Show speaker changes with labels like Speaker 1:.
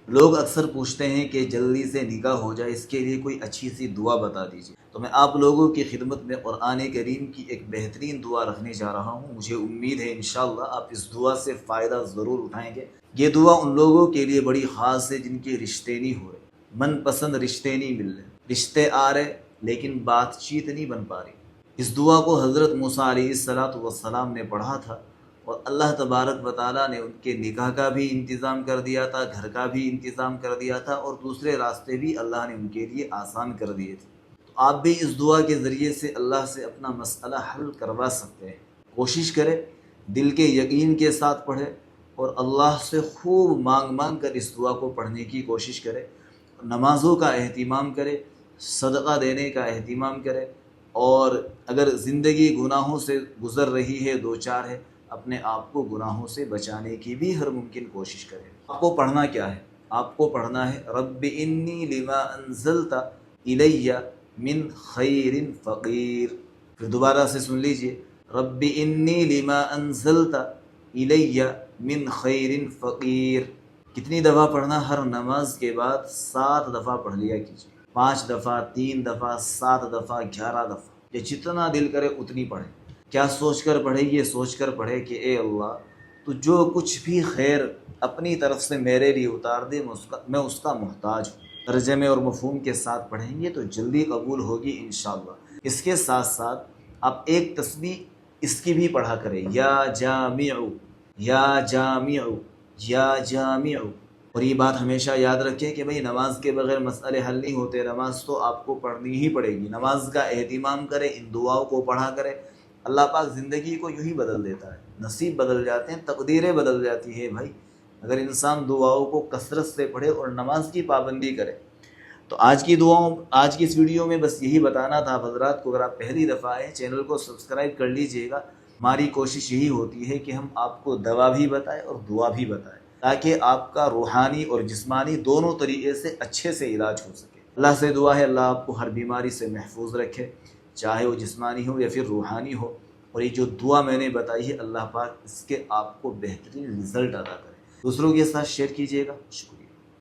Speaker 1: لوگ اکثر پوچھتے ہیں کہ جلدی سے نکاح ہو جائے، اس کے لیے کوئی اچھی سی دعا بتا دیجیے۔ تو میں آپ لوگوں کی خدمت میں قرآن کریم کی ایک بہترین دعا رکھنے جا رہا ہوں۔ مجھے امید ہے انشاءاللہ آپ اس دعا سے فائدہ ضرور اٹھائیں گے۔ یہ دعا ان لوگوں کے لیے بڑی خاص ہے جن کے رشتے نہیں ہو رہے، من پسند رشتے نہیں مل رہے، رشتے آ رہے لیکن بات چیت نہیں بن پا رہی۔ اس دعا کو حضرت موسیٰ علیہ السلام نے پڑھا تھا، اور اللہ تبارک و تعالیٰ نے ان کے نکاح کا بھی انتظام کر دیا تھا، گھر کا بھی انتظام کر دیا تھا، اور دوسرے راستے بھی اللہ نے ان کے لیے آسان کر دیے تھے۔ تو آپ بھی اس دعا کے ذریعے سے اللہ سے اپنا مسئلہ حل کروا سکتے ہیں۔ کوشش کریں، دل کے یقین کے ساتھ پڑھیں، اور اللہ سے خوب مانگ مانگ کر اس دعا کو پڑھنے کی کوشش کریں۔ نمازوں کا اہتمام کریں، صدقہ دینے کا اہتمام کریں، اور اگر زندگی گناہوں سے گزر رہی ہے، دو چار ہے، اپنے آپ کو گناہوں سے بچانے کی بھی ہر ممکن کوشش کریں۔ آپ کو پڑھنا کیا ہے؟ آپ کو پڑھنا ہے رب انی لما انزلت الی من خیر فقیر۔ پھر دوبارہ سے سن لیجئے، رب انی لما انزلت الی من خیر فقیر۔ کتنی دفعہ پڑھنا؟ ہر نماز کے بعد 7 دفعہ پڑھ لیا کیجیے، 5 دفعہ، 3 دفعہ، 7 دفعہ، 11 دفعہ، یا جتنا دل کرے اتنی پڑھیں۔ کیا سوچ کر پڑھے؟ یہ سوچ کر پڑھے کہ اے اللہ، تو جو کچھ بھی خیر اپنی طرف سے میرے لیے اتار دے، میں اس کا محتاج ہوں۔ ترجمے اور مفہوم کے ساتھ پڑھیں گے تو جلدی قبول ہوگی انشاءاللہ۔ اس کے ساتھ ساتھ آپ ایک تسبیح اس کی بھی پڑھا کریں، یا جامع، یا جامع، یا جامع۔ اور یہ بات ہمیشہ یاد رکھیں کہ بھئی نماز کے بغیر مسئلے حل نہیں ہوتے، نماز تو آپ کو پڑھنی ہی پڑے گی۔ نماز کا اہتمام کریں، ان دعاؤں کو پڑھا کریں۔ اللہ پاک زندگی کو یوں ہی بدل دیتا ہے، نصیب بدل جاتے ہیں، تقدیریں بدل جاتی ہے بھائی، اگر انسان دعاؤں کو کثرت سے پڑھے اور نماز کی پابندی کرے۔ تو آج کی اس ویڈیو میں بس یہی بتانا تھا حضرات کو۔ اگر آپ پہلی دفعہ آئے، چینل کو سبسکرائب کر لیجئے گا۔ ہماری کوشش یہی ہوتی ہے کہ ہم آپ کو دوا بھی بتائیں اور دعا بھی بتائیں، تاکہ آپ کا روحانی اور جسمانی دونوں طریقے سے اچھے سے علاج ہو سکے۔ اللہ سے دعا ہے اللہ آپ کو ہر بیماری سے محفوظ رکھے، چاہے وہ جسمانی ہو یا پھر روحانی ہو۔ اور یہ جو دعا میں نے بتائی ہے، اللہ پاک اس کے آپ کو بہترین رزلٹ عطا کرے۔ دوسروں کے ساتھ شیئر کیجیے گا۔ شکریہ۔